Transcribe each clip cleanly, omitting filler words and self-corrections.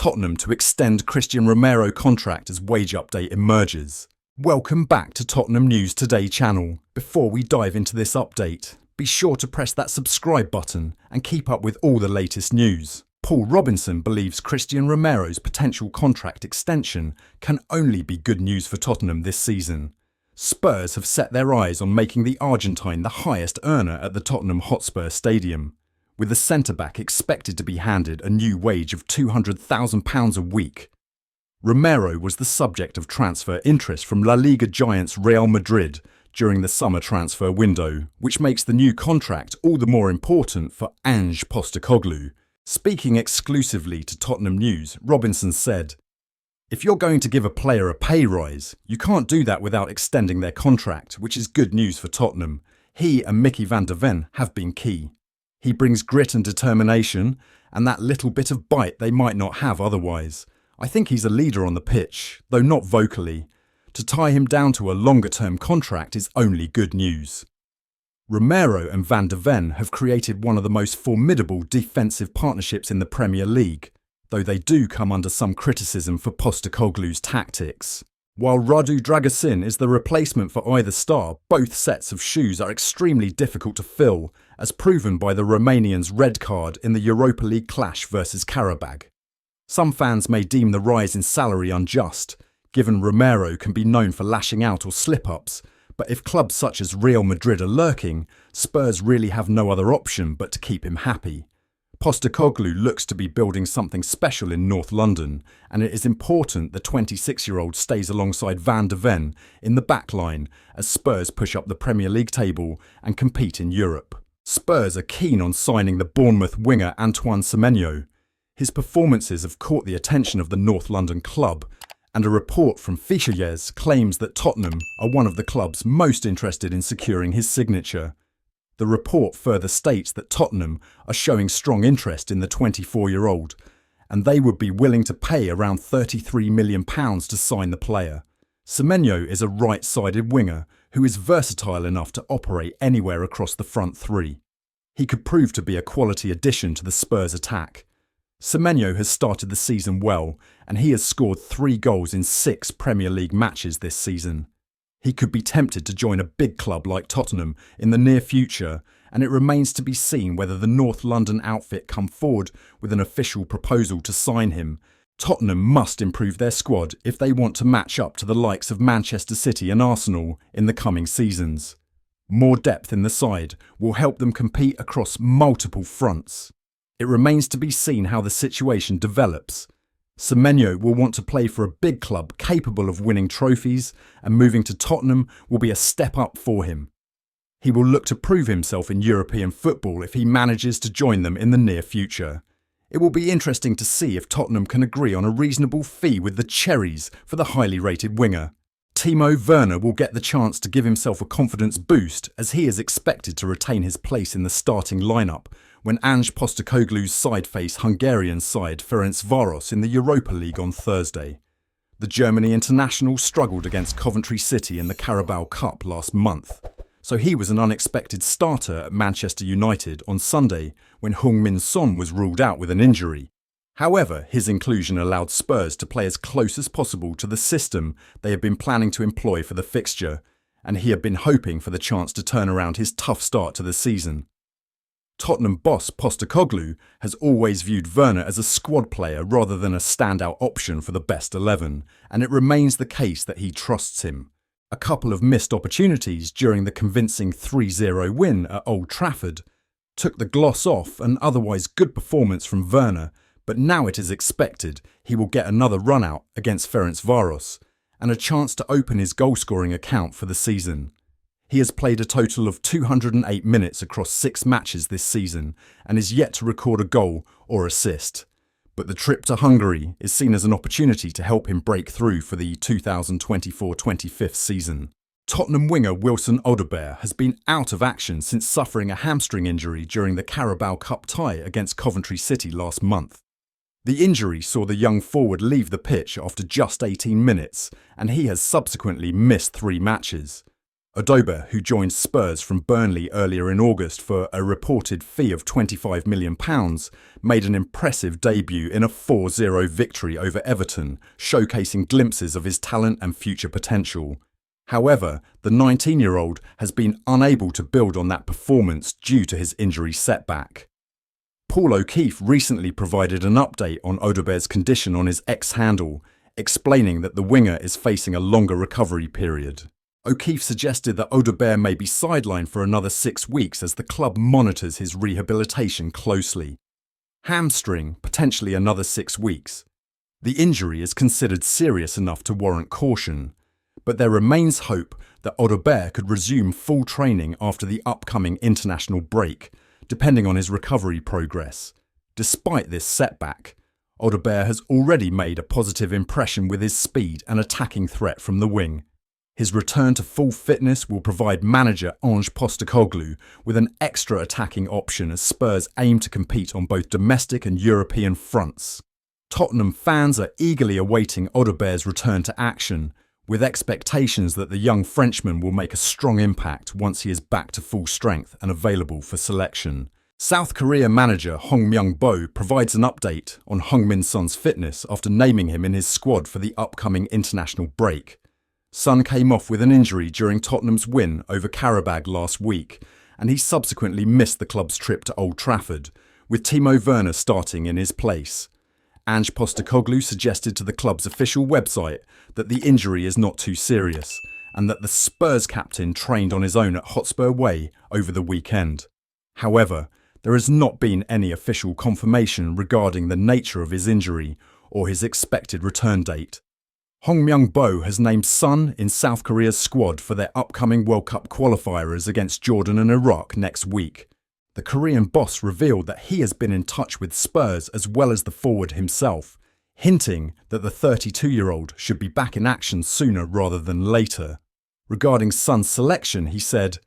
Tottenham to extend Cristian Romero contract as wage update emerges. Welcome back to Tottenham News Today channel. Before we dive into this update, be sure to press that subscribe button and keep up with all the latest news. Paul Robinson believes Cristian Romero's potential contract extension can only be good news for Tottenham this season. Spurs have set their eyes on making the Argentine the highest earner at the Tottenham Hotspur Stadium, with the centre-back expected to be handed a new wage of £200,000 a week. Romero was the subject of transfer interest from La Liga giants Real Madrid during the summer transfer window, which makes the new contract all the more important for Ange Postecoglou. Speaking exclusively to Tottenham News, Robinson said, "If you're going to give a player a pay rise, you can't do that without extending their contract, which is good news for Tottenham. He and Mickey van der Ven have been key. He brings grit and determination, and that little bit of bite they might not have otherwise. I think he's a leader on the pitch, though not vocally. To tie him down to a longer-term contract is only good news." Romero and van der Ven have created one of the most formidable defensive partnerships in the Premier League, though they do come under some criticism for Postecoglou's tactics. While Radu Dragusin is the replacement for either star, both sets of shoes are extremely difficult to fill, as proven by the Romanian's red card in the Europa League clash versus Qarabag. Some fans may deem the rise in salary unjust, given Romero can be known for lashing out or slip-ups, but if clubs such as Real Madrid are lurking, Spurs really have no other option but to keep him happy. Postecoglou looks to be building something special in North London, and it is important the 26-year-old stays alongside van der Ven in the back line as Spurs push up the Premier League table and compete in Europe. Spurs are keen on signing the Bournemouth winger Antoine Semenyo. His performances have caught the attention of the North London club, and a report from Fichajes claims that Tottenham are one of the clubs most interested in securing his signature. The report further states that Tottenham are showing strong interest in the 24-year-old, and they would be willing to pay around £33 million to sign the player. Semenyo is a right-sided winger who is versatile enough to operate anywhere across the front three. He could prove to be a quality addition to the Spurs attack. Semenyo has started the season well, and he has scored 3 goals in 6 Premier League matches this season. He could be tempted to join a big club like Tottenham in the near future, and it remains to be seen whether the North London outfit come forward with an official proposal to sign him. Tottenham must improve their squad if they want to match up to the likes of Manchester City and Arsenal in the coming seasons. More depth in the side will help them compete across multiple fronts. It remains to be seen how the situation develops. Semenyo will want to play for a big club capable of winning trophies, and moving to Tottenham will be a step up for him. He will look to prove himself in European football if he manages to join them in the near future. It will be interesting to see if Tottenham can agree on a reasonable fee with the Cherries for the highly rated winger. Timo Werner will get the chance to give himself a confidence boost, as he is expected to retain his place in the starting lineup when Ange Postecoglou's side face Hungarian side Ferencváros in the Europa League on Thursday. The Germany international struggled against Coventry City in the Carabao Cup last month, so he was an unexpected starter at Manchester United on Sunday when Heung-min Son was ruled out with an injury. However, his inclusion allowed Spurs to play as close as possible to the system they had been planning to employ for the fixture, and he had been hoping for the chance to turn around his tough start to the season. Tottenham boss Postecoglou has always viewed Werner as a squad player rather than a standout option for the best 11, and it remains the case that he trusts him. A couple of missed opportunities during the convincing 3-0 win at Old Trafford took the gloss off an otherwise good performance from Werner, but now it is expected he will get another run-out against Ferencváros and a chance to open his goal-scoring account for the season. He has played a total of 208 minutes across 6 matches this season and is yet to record a goal or assist. But the trip to Hungary is seen as an opportunity to help him break through for the 2024-25 season. Tottenham winger Wilson Odobert has been out of action since suffering a hamstring injury during the Carabao Cup tie against Coventry City last month. The injury saw the young forward leave the pitch after just 18 minutes, and he has subsequently missed 3 matches. Odobe, who joined Spurs from Burnley earlier in August for a reported fee of £25 million, made an impressive debut in a 4-0 victory over Everton, showcasing glimpses of his talent and future potential. However, the 19-year-old has been unable to build on that performance due to his injury setback. Paul O'Keefe recently provided an update on Odobe's condition on his X handle, explaining that the winger is facing a longer recovery period. O'Keefe suggested that Odobe may be sidelined for another 6 weeks as the club monitors his rehabilitation closely. Hamstring, potentially another 6 weeks. The injury is considered serious enough to warrant caution, but there remains hope that Odobe could resume full training after the upcoming international break, depending on his recovery progress. Despite this setback, Odobe has already made a positive impression with his speed and attacking threat from the wing. His return to full fitness will provide manager Ange Postecoglou with an extra attacking option as Spurs aim to compete on both domestic and European fronts. Tottenham fans are eagerly awaiting Odobe's return to action, with expectations that the young Frenchman will make a strong impact once he is back to full strength and available for selection. South Korea manager Hong Myung-bo provides an update on Heung-min Son's fitness after naming him in his squad for the upcoming international break. Son came off with an injury during Tottenham's win over Qarabag last week, and he subsequently missed the club's trip to Old Trafford, with Timo Werner starting in his place. Ange Postecoglou suggested to the club's official website that the injury is not too serious, and that the Spurs captain trained on his own at Hotspur Way over the weekend. However, there has not been any official confirmation regarding the nature of his injury or his expected return date. Hong Myung-bo has named Son in South Korea's squad for their upcoming World Cup qualifiers against Jordan and Iraq next week. The Korean boss revealed that he has been in touch with Spurs as well as the forward himself, hinting that the 32-year-old should be back in action sooner rather than later. Regarding Son's selection, he said,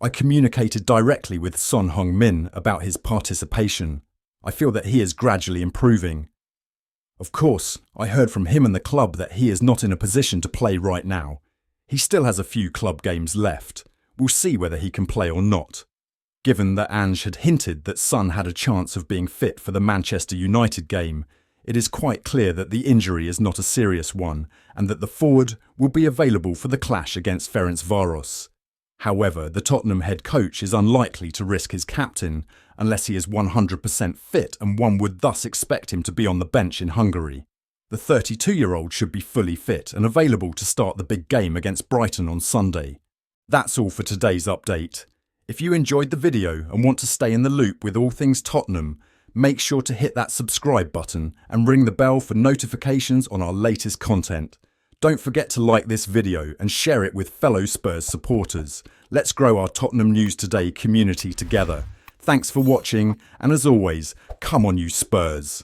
"I communicated directly with Son Heung-min about his participation. I feel that he is gradually improving. Of course, I heard from him and the club that he is not in a position to play right now. He still has a few club games left. We'll see whether he can play or not." Given that Ange had hinted that Son had a chance of being fit for the Manchester United game, it is quite clear that the injury is not a serious one and that the forward will be available for the clash against Ferencvaros. However, the Tottenham head coach is unlikely to risk his captain unless he is 100% fit, and one would thus expect him to be on the bench in Hungary. The 32-year-old should be fully fit and available to start the big game against Brighton on Sunday. That's all for today's update. If you enjoyed the video and want to stay in the loop with all things Tottenham, make sure to hit that subscribe button and ring the bell for notifications on our latest content. Don't forget to like this video and share it with fellow Spurs supporters. Let's grow our Tottenham News Today community together. Thanks for watching, and as always, come on you Spurs!